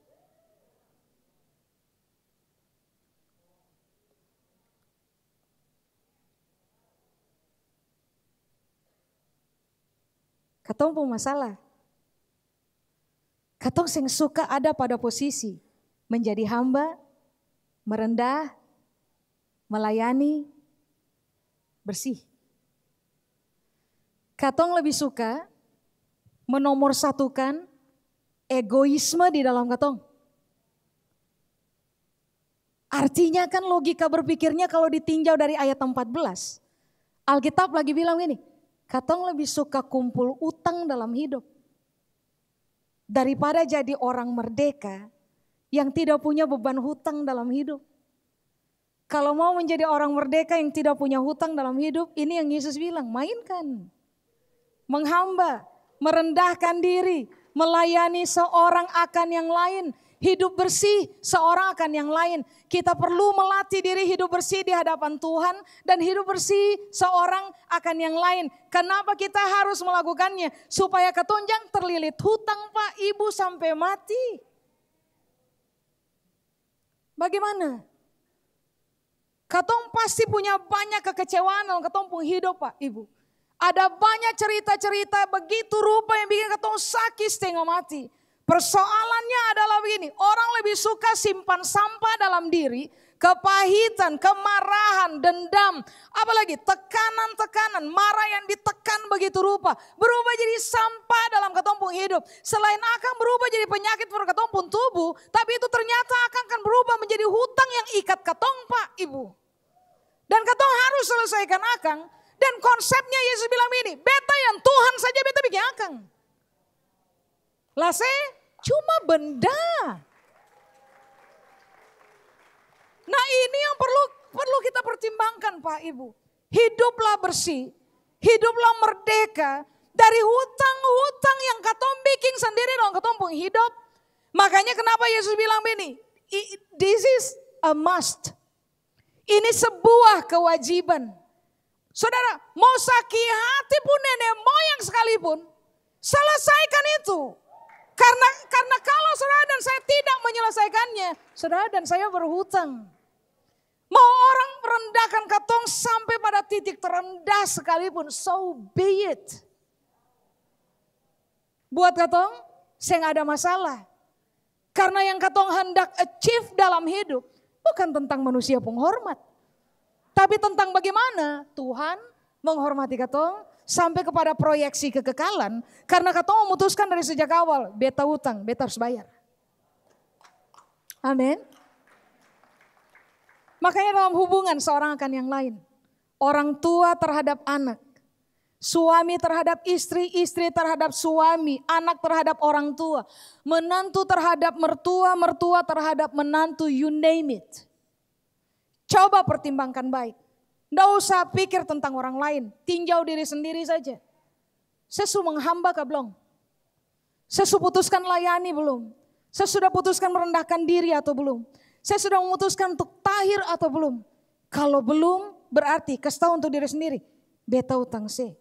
Katong pun masalah. Katong sing suka ada pada posisi menjadi hamba, merendah, melayani, bersih. Katong lebih suka menomorsatukan egoisme di dalam katong. Artinya kan logika berpikirnya kalau ditinjau dari ayat 14. Alkitab lagi bilang ini, katong lebih suka kumpul utang dalam hidup. Daripada jadi orang merdeka yang tidak punya beban hutang dalam hidup. Kalau mau menjadi orang merdeka yang tidak punya hutang dalam hidup, ini yang Yesus bilang, mainkan. Menghamba, merendahkan diri, melayani seorang akan yang lain. Hidup bersih seorang akan yang lain. Kita perlu melatih diri hidup bersih di hadapan Tuhan dan hidup bersih seorang akan yang lain. Kenapa kita harus melakukannya? Supaya ketonjang terlilit hutang Pak Ibu sampai mati. Bagaimana? Katong pasti punya banyak kekecewaan dalam katong pun hidup Pak Ibu. Ada banyak cerita-cerita begitu rupa yang bikin katong sakit setengah mati. Persoalannya adalah begini, orang lebih suka simpan sampah dalam diri, kepahitan, kemarahan, dendam, apalagi tekanan-tekanan, marah yang ditekan begitu rupa, berubah jadi sampah dalam ketompung hidup. Selain akan berubah jadi penyakit pada ketompung tubuh, tapi itu ternyata akan berubah menjadi hutang yang ikat ketong Pak Ibu. Dan ketong harus selesaikan akang, dan konsepnya Yesus bilang ini, beta yang Tuhan saja beta bikin akang. Lase cuma benda. Nah ini yang perlu kita pertimbangkan Pak Ibu. Hiduplah bersih, hiduplah merdeka dari hutang-hutang yang katong bikin sendiri dong katong pun hidup. Makanya kenapa Yesus bilang begini, this is a must. Ini sebuah kewajiban. Saudara, mau sakit hati pun nenek moyang sekalipun, selesaikan itu. Karena kalau saudara dan saya tidak menyelesaikannya, saudara dan saya berhutang. Mau orang merendahkan katong sampai pada titik terendah sekalipun, so be it. Buat katong, saya nggak ada masalah. Karena yang katong hendak achieve dalam hidup, bukan tentang manusia penghormat. Tapi tentang bagaimana Tuhan menghormati katong sampai kepada proyeksi kekekalan. Karena katong memutuskan dari sejak awal, beta hutang, beta harus bayar. Amin. Makanya dalam hubungan seorang akan yang lain. Orang tua terhadap anak. Suami terhadap istri, istri terhadap suami, anak terhadap orang tua. Menantu terhadap mertua, mertua terhadap menantu, you name it. Coba pertimbangkan baik. Tidak usah pikir tentang orang lain. Tinjau diri sendiri saja. Saya sudah menghamba kah belum? Saya sudah putuskan layani belum? Saya sudah putuskan merendahkan diri atau belum? Saya sudah memutuskan untuk tahir atau belum? Kalau belum berarti kasih tahu untuk diri sendiri. Beta hutang saya.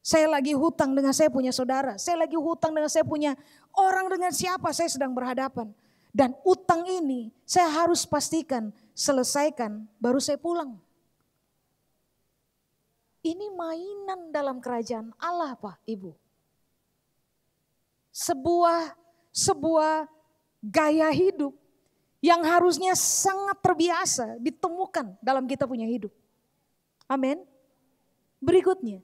Saya lagi hutang dengan saya punya saudara. Saya lagi hutang dengan saya punya orang dengan siapa saya sedang berhadapan. Dan utang ini saya harus pastikan selesaikan baru saya pulang. Ini mainan dalam kerajaan Allah Pak Ibu. Sebuah gaya hidup yang harusnya sangat terbiasa ditemukan dalam kita punya hidup. Amin. Berikutnya,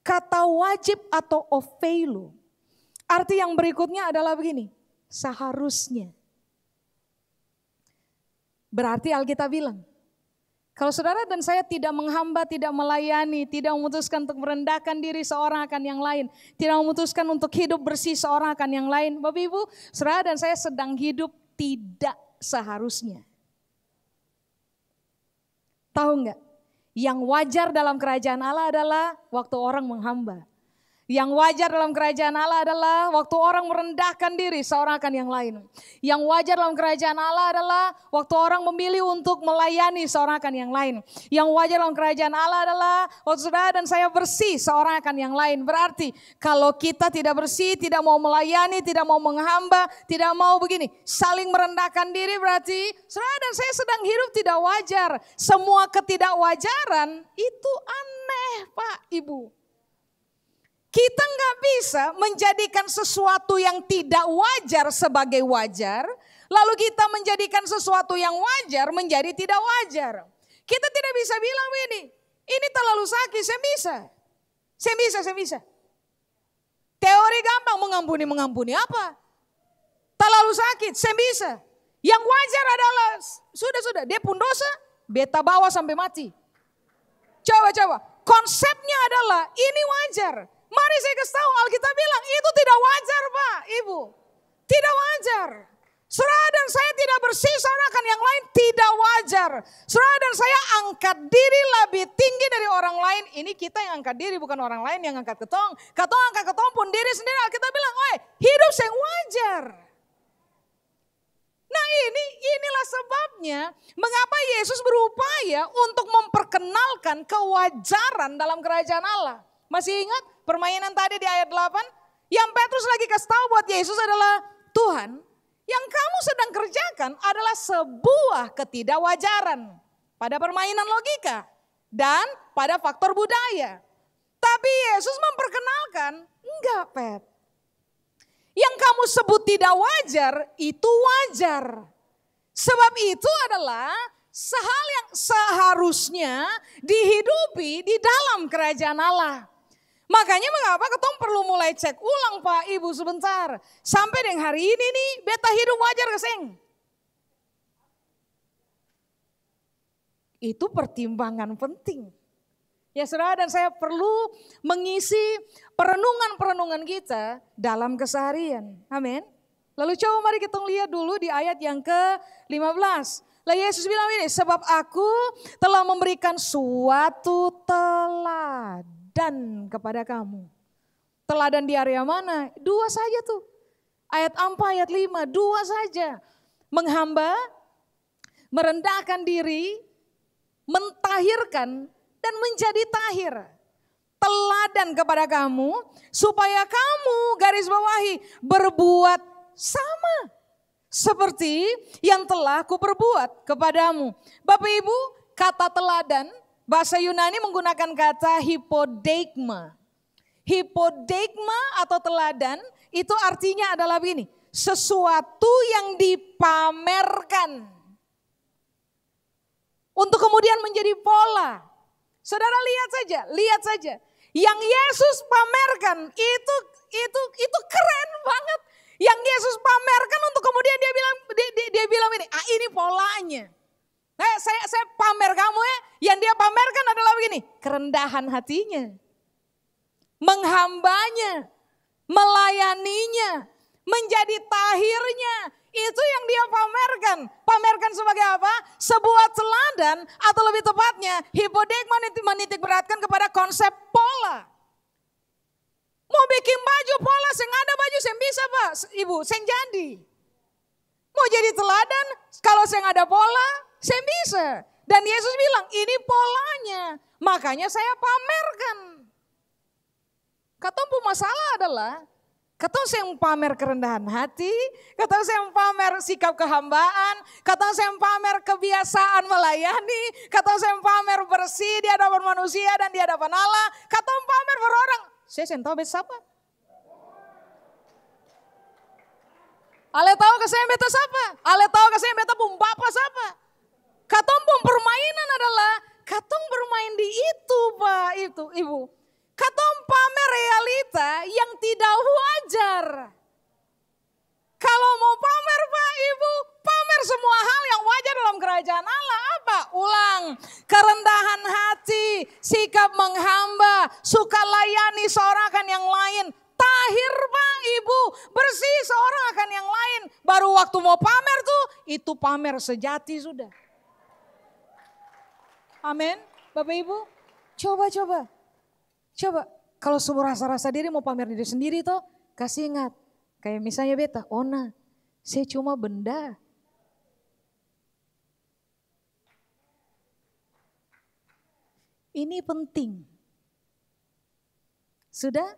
kata wajib atau ofeilo. Arti yang berikutnya adalah begini, seharusnya. Berarti Alkitab bilang, kalau saudara dan saya tidak menghamba, tidak melayani, tidak memutuskan untuk merendahkan diri seorang akan yang lain, tidak memutuskan untuk hidup bersih seorang akan yang lain, Bapak Ibu, saudara dan saya sedang hidup tidak seharusnya. Tahu enggak? Yang wajar dalam kerajaan Allah adalah waktu orang menghamba. Yang wajar dalam kerajaan Allah adalah waktu orang merendahkan diri seorang akan yang lain. Yang wajar dalam kerajaan Allah adalah waktu orang memilih untuk melayani seorang akan yang lain. Yang wajar dalam kerajaan Allah adalah waktu saudara dan saya bersih seorang akan yang lain. Berarti kalau kita tidak bersih, tidak mau melayani, tidak mau menghamba, tidak mau begini, saling merendahkan diri, berarti saudara dan saya sedang hidup tidak wajar. Semua ketidakwajaran itu aneh Pak Ibu. Kita nggak bisa menjadikan sesuatu yang tidak wajar sebagai wajar, lalu kita menjadikan sesuatu yang wajar menjadi tidak wajar. Kita tidak bisa bilang ini terlalu sakit, saya bisa. Teori gampang, mengampuni apa? Terlalu sakit, saya bisa. Yang wajar adalah, sudah, dia pun dosa, beta bawa sampai mati. Coba, konsepnya adalah ini wajar. Mari saya kasih tahu, Alkitab bilang itu tidak wajar Pak, Ibu. Tidak wajar. Saudara dan saya tidak bersih seakan yang lain, tidak wajar. Saudara dan saya angkat diri lebih tinggi dari orang lain. Ini kita yang angkat diri, bukan orang lain yang angkat ketong. Katong angkat ketong pun diri sendiri, Alkitab bilang, hidup yang wajar. Nah inilah sebabnya mengapa Yesus berupaya untuk memperkenalkan kewajaran dalam kerajaan Allah. Masih ingat permainan tadi di ayat 8? Yang Petrus lagi kasih tahu buat Yesus adalah, Tuhan, yang kamu sedang kerjakan adalah sebuah ketidakwajaran pada permainan logika dan pada faktor budaya. Tapi Yesus memperkenalkan, enggak Pet. Yang kamu sebut tidak wajar, itu wajar. Sebab itu adalah hal yang seharusnya dihidupi di dalam kerajaan Allah. Makanya mengapa ketong perlu mulai cek ulang Pak Ibu sebentar. Sampai dengan hari ini nih beta hidup wajar keseng. Itu pertimbangan penting. Ya saudara dan saya perlu mengisi perenungan-perenungan kita dalam keseharian. Amin. Lalu coba mari kita lihat dulu di ayat yang ke-15. Lah Yesus bilang ini, sebab aku telah memberikan suatu teladan kepada kamu. Teladan di area mana? 2 saja tuh. Ayat 4, ayat 5, 2 saja. Menghamba, merendahkan diri, mentahirkan, dan menjadi tahir. Teladan kepada kamu, supaya kamu, garis bawahi, berbuat sama. Seperti yang telah kuperbuat kepadamu. Bapak Ibu, kata teladan, bahasa Yunani menggunakan kata hipodeigma. Hipodeigma atau teladan itu artinya adalah begini, sesuatu yang dipamerkan untuk kemudian menjadi pola. Saudara lihat saja. Yang Yesus pamerkan itu keren banget. Yang Yesus pamerkan untuk kemudian dia bilang ini polanya. Nah, saya pamer kamu ya. Yang dia pamerkan adalah begini, kerendahan hatinya, menghambanya, melayaninya, menjadi tahirnya. Itu yang dia pamerkan. Pamerkan sebagai apa? Sebuah teladan atau lebih tepatnya hipodeigma menitik beratkan kepada konsep pola. Mau bikin baju pola, sing ada baju sing bisa Pak, Ibu, sing jadi. Mau jadi teladan, kalau sing ada pola, sing bisa. Dan Yesus bilang, ini polanya, makanya saya pamerkan. Katong masalah adalah, katong saya pamer kerendahan hati, katong saya pamer sikap kehambaan, katong saya pamer kebiasaan melayani, katong saya pamer bersih di hadapan manusia dan di hadapan Allah, katong pamer berorang. Saya tahu siapa? Ale tahu ke saya beta siapa? Ale tahu ke saya beta pun bapak siapa? Katong pun permainan adalah katong bermain di itu Pak, itu Ibu. Katong pamer realita yang tidak wajar. Kalau mau pamer Pak Ibu, pamer semua hal yang wajar dalam kerajaan Allah. Apa? Ulang, kerendahan hati, sikap menghamba, suka layani seorang akan yang lain. Tahir Pak Ibu, bersih seorang akan yang lain. Baru waktu mau pamer tuh, itu pamer sejati sudah. Amin. Bapak Ibu, coba. Kalau semua rasa-rasa diri mau pamer diri sendiri tuh, kasih ingat. Kayak misalnya beta, Ona, saya cuma benda. Ini penting. Sudah?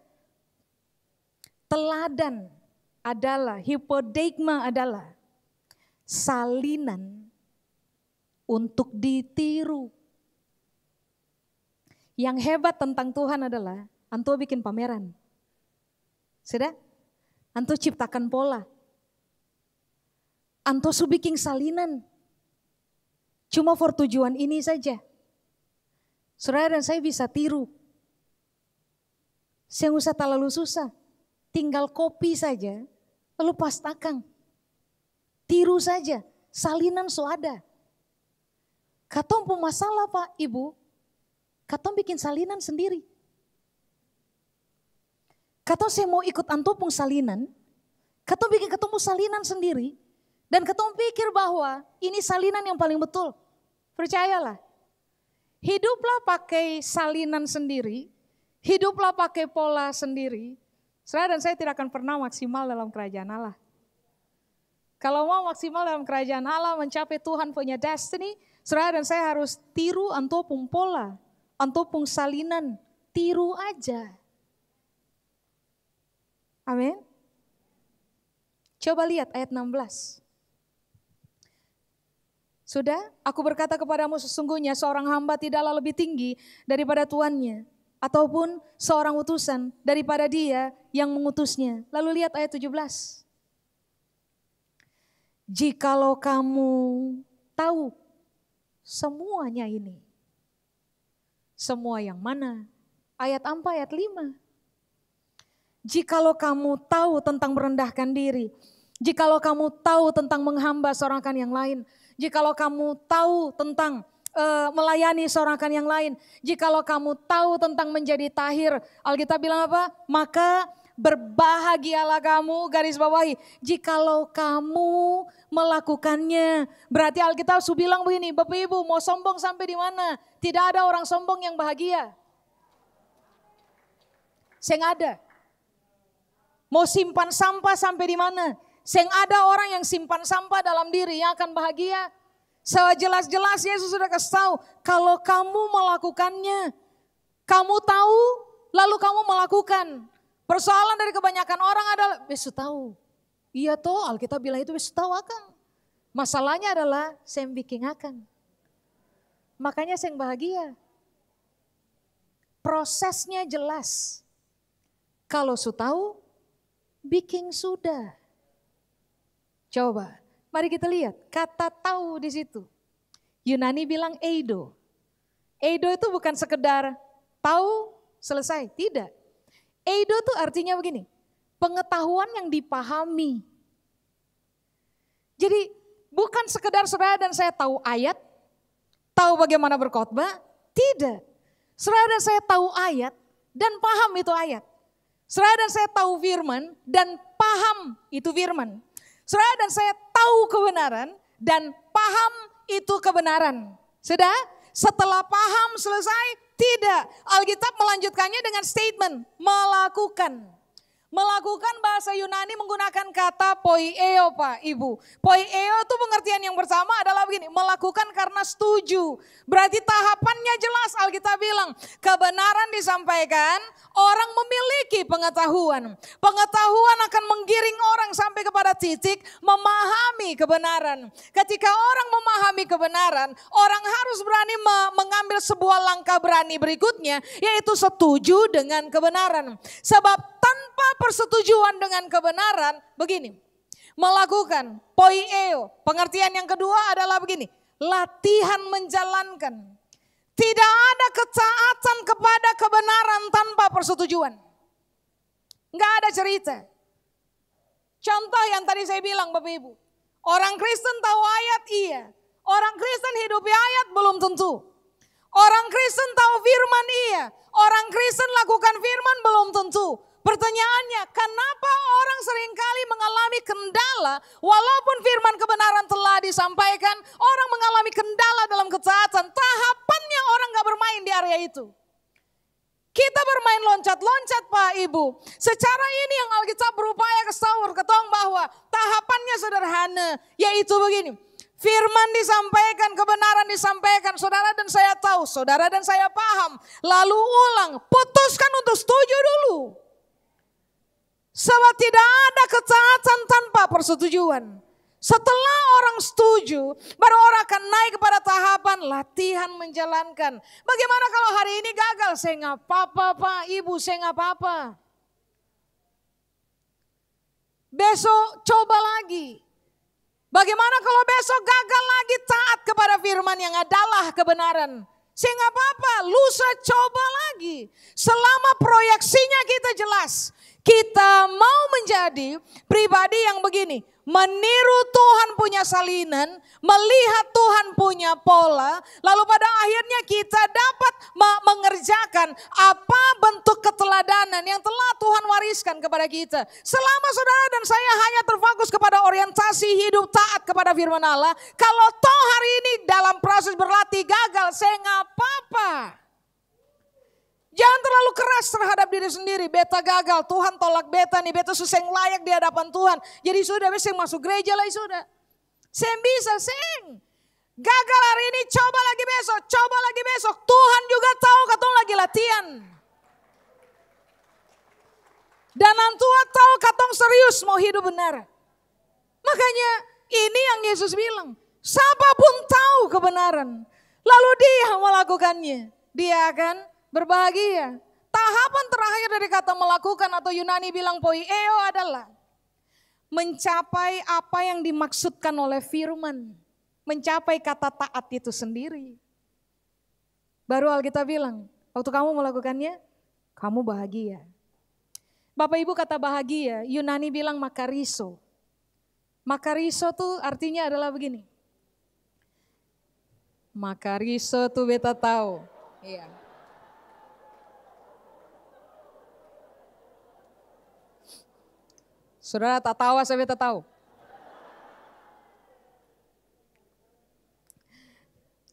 Teladan adalah, hipodeigma adalah salinan untuk ditiru. Yang hebat tentang Tuhan adalah, antum bikin pameran. Sudah? Antum ciptakan pola. Antum bikin salinan. Cuma for tujuan ini saja. Saudara dan saya bisa tiru. Saya usah terlalu susah. Tinggal copy saja, lalu pastakan. Tiru saja, salinan so ada. Katong pun masalah Pak, Ibu. Katong bikin salinan sendiri. Katong saya mau ikut antum pun salinan. Katong bikin ketemu salinan sendiri. Dan katong pikir bahwa ini salinan yang paling betul. Percayalah. Hiduplah pakai salinan sendiri. Hiduplah pakai pola sendiri. Saudara dan saya tidak akan pernah maksimal dalam kerajaan Allah. Kalau mau maksimal dalam kerajaan Allah, mencapai Tuhan punya destiny, saudara dan saya harus tiru antum pun pola. Antum pun salinan. Tiru aja. Amin. Coba lihat ayat 16. Sudah, aku berkata kepadamu sesungguhnya seorang hamba tidaklah lebih tinggi daripada tuannya. Ataupun seorang utusan daripada dia yang mengutusnya. Lalu lihat ayat 17. Jikalau kamu tahu semuanya ini. Semua yang mana? Ayat 4, ayat 5. Jikalau kamu tahu tentang merendahkan diri. Jikalau kamu tahu tentang menghamba seorang akan yang lain. Jikalau kamu tahu tentang melayani seorang akan yang lain. Jikalau kamu tahu tentang menjadi tahir. Alkitab bilang apa? Maka Berbahagialah kamu, garis bawahi, jikalau kamu melakukannya. Berarti Alkitab bilang begini, Bapak Ibu mau sombong sampai di mana? Tidak ada orang sombong yang bahagia. Seng ada. Mau simpan sampah sampai di mana? Seng ada orang yang simpan sampah dalam diri yang akan bahagia. Sejelas-jelas Yesus sudah kasih tahu, kalau kamu melakukannya, kamu tahu, lalu kamu melakukan. Persoalan dari kebanyakan orang adalah, besok tahu. Iya toh, Alkitab bilang itu besok tahu akan. Masalahnya adalah, saya bikin akan. Makanya saya bahagia. Prosesnya jelas. Kalau su tahu, bikin sudah. Coba, mari kita lihat kata tahu di situ. Yunani bilang eido. Eido itu bukan sekedar tahu selesai, tidak. Eido itu artinya begini, pengetahuan yang dipahami. Jadi bukan sekedar saudara dan saya tahu ayat, tahu bagaimana berkhotbah, tidak. Saudara dan saya tahu ayat dan paham itu ayat. Saudara dan saya tahu firman dan paham itu firman. Saudara dan saya tahu kebenaran dan paham itu kebenaran. Sudah? Setelah paham selesai? Tidak. Alkitab melanjutkannya dengan statement melakukan. Melakukan bahasa Yunani menggunakan kata poieo Pak Ibu. Poieo itu pengertian yang pertama adalah begini, melakukan karena setuju. Berarti tahapannya jelas, Alkitab bilang kebenaran disampaikan, orang memiliki pengetahuan. Pengetahuan akan menggiring orang sampai kepada titik memahami kebenaran. Ketika orang memahami kebenaran, orang harus berani mengambil sebuah langkah berani berikutnya, yaitu setuju dengan kebenaran. Sebab tanpa persetujuan dengan kebenaran, begini, melakukan poieo. Pengertian yang kedua adalah begini, latihan menjalankan. Tidak ada ketaatan kepada kebenaran tanpa persetujuan. Enggak ada cerita. Contoh yang tadi saya bilang Bapak Ibu, orang Kristen tahu ayat iya, orang Kristen hidupi ayat belum tentu. Orang Kristen tahu firman iya, orang Kristen lakukan firman belum tentu. Pertanyaannya, kenapa orang seringkali mengalami kendala walaupun firman kebenaran telah disampaikan, orang mengalami kendala dalam ketaatan. Tahapannya orang gak bermain di area itu. Kita bermain loncat-loncat Pak Ibu. Secara ini yang Alkitab berupaya ketong bahwa tahapannya sederhana, yaitu begini. Firman disampaikan, kebenaran disampaikan, saudara dan saya tahu, saudara dan saya paham. Lalu ulang, putuskan untuk setuju dulu. Sebab tidak ada ketaatan tanpa persetujuan. Setelah orang setuju, baru orang akan naik kepada tahapan latihan menjalankan. Bagaimana kalau hari ini gagal? Saya nggak apa-apa Pak, Ibu saya nggak apa-apa. Besok coba lagi. Bagaimana kalau besok gagal lagi taat kepada firman yang adalah kebenaran? Saya nggak apa-apa, lusa coba lagi. Selama proyeksinya kita jelas. Kita mau menjadi pribadi yang begini, meniru Tuhan punya salinan, melihat Tuhan punya pola, lalu pada akhirnya kita dapat mengerjakan apa bentuk keteladanan yang telah Tuhan wariskan kepada kita. Selama saudara dan saya hanya terfokus kepada orientasi hidup taat kepada firman Allah, kalau toh hari ini dalam proses berlatih gagal, saya nggak apa-apa. Jangan terlalu keras terhadap diri sendiri. Beta gagal, Tuhan tolak beta nih. Beta susah layak di hadapan Tuhan. Jadi sudah, saya masuk gereja lah sudah. Saya bisa, gagal hari ini, coba lagi besok, coba lagi besok. Tuhan juga tahu katong lagi latihan. Dan Tuhan tahu katong serius mau hidup benar. Makanya ini yang Yesus bilang. Siapapun tahu kebenaran, lalu dia melakukannya, dia akan berbahagia. Tahapan terakhir dari kata melakukan atau Yunani bilang poieo adalah mencapai apa yang dimaksudkan oleh firman. Mencapai kata taat itu sendiri. Baru Alkitab bilang, waktu kamu melakukannya, kamu bahagia. Bapak Ibu kata bahagia, Yunani bilang makariso. Makariso tuh artinya adalah begini. Makariso tuh beta tahu. Iya. Saudara tak tahu, saya tak tahu.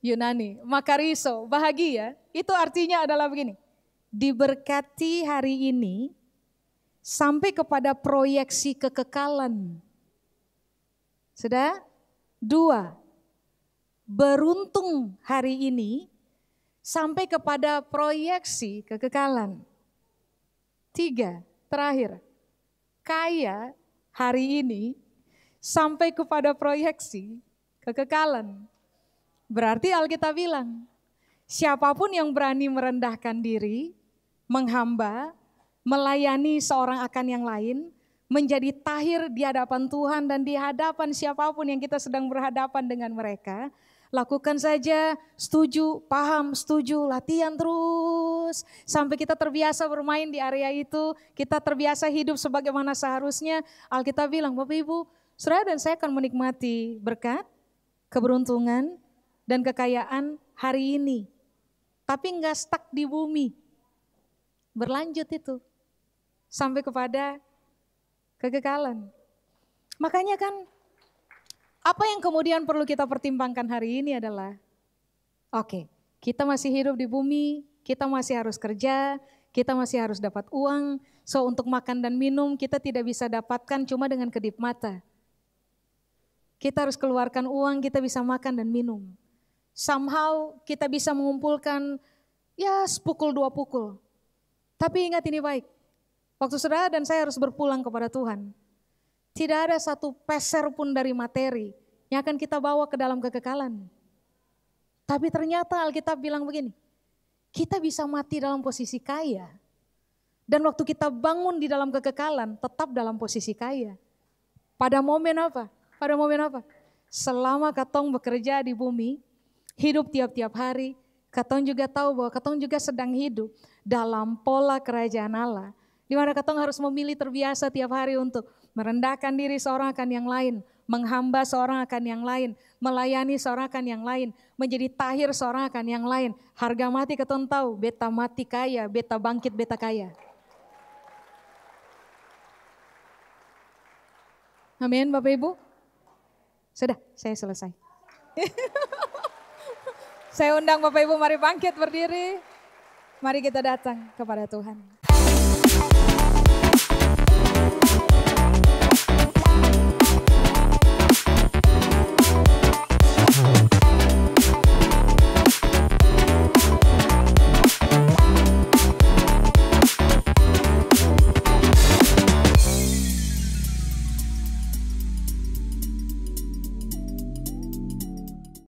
Yunani, makariso, bahagia, itu artinya adalah begini. Diberkati hari ini sampai kepada proyeksi kekekalan. Sudah? 2, beruntung hari ini sampai kepada proyeksi kekekalan. 3, terakhir, kaya hari ini sampai kepada proyeksi kekekalan. Berarti Alkitab bilang, siapapun yang berani merendahkan diri, menghamba, melayani seorang akan yang lain, menjadi tahir di hadapan Tuhan dan di hadapan siapapun yang kita sedang berhadapan dengan mereka, lakukan saja, setuju, paham, setuju, latihan terus. Sampai kita terbiasa bermain di area itu, kita terbiasa hidup sebagaimana seharusnya. Alkitab bilang, Bapak Ibu, saudara dan saya akan menikmati berkat, keberuntungan, dan kekayaan hari ini. Tapi enggak stuck di bumi. Berlanjut itu. Sampai kepada kekekalan. Makanya kan apa yang kemudian perlu kita pertimbangkan hari ini adalah, oke, kita masih hidup di bumi, kita masih harus kerja, kita masih harus dapat uang. So untuk makan dan minum kita tidak bisa dapatkan cuma dengan kedip mata. Kita harus keluarkan uang, kita bisa makan dan minum. Somehow kita bisa mengumpulkan ya sepukul 2 pukul. Tapi ingat ini baik, waktu saudara dan saya harus berpulang kepada Tuhan, tidak ada satu peser pun dari materi yang akan kita bawa ke dalam kekekalan. Tapi ternyata Alkitab bilang begini, kita bisa mati dalam posisi kaya. Dan waktu kita bangun di dalam kekekalan, tetap dalam posisi kaya. Pada momen apa? Pada momen apa? Selama katong bekerja di bumi, hidup tiap-tiap hari, katong juga tahu bahwa katong juga sedang hidup dalam pola kerajaan Allah. Di mana katong harus memilih terbiasa tiap hari untuk merendahkan diri seorang akan yang lain, menghamba seorang akan yang lain, melayani seorang akan yang lain, menjadi tahir seorang akan yang lain. Harga mati katong tahu, beta mati kaya, beta bangkit beta kaya. Amin Bapak Ibu. Sudah, saya selesai. Saya undang Bapak Ibu mari bangkit berdiri. Mari kita datang kepada Tuhan.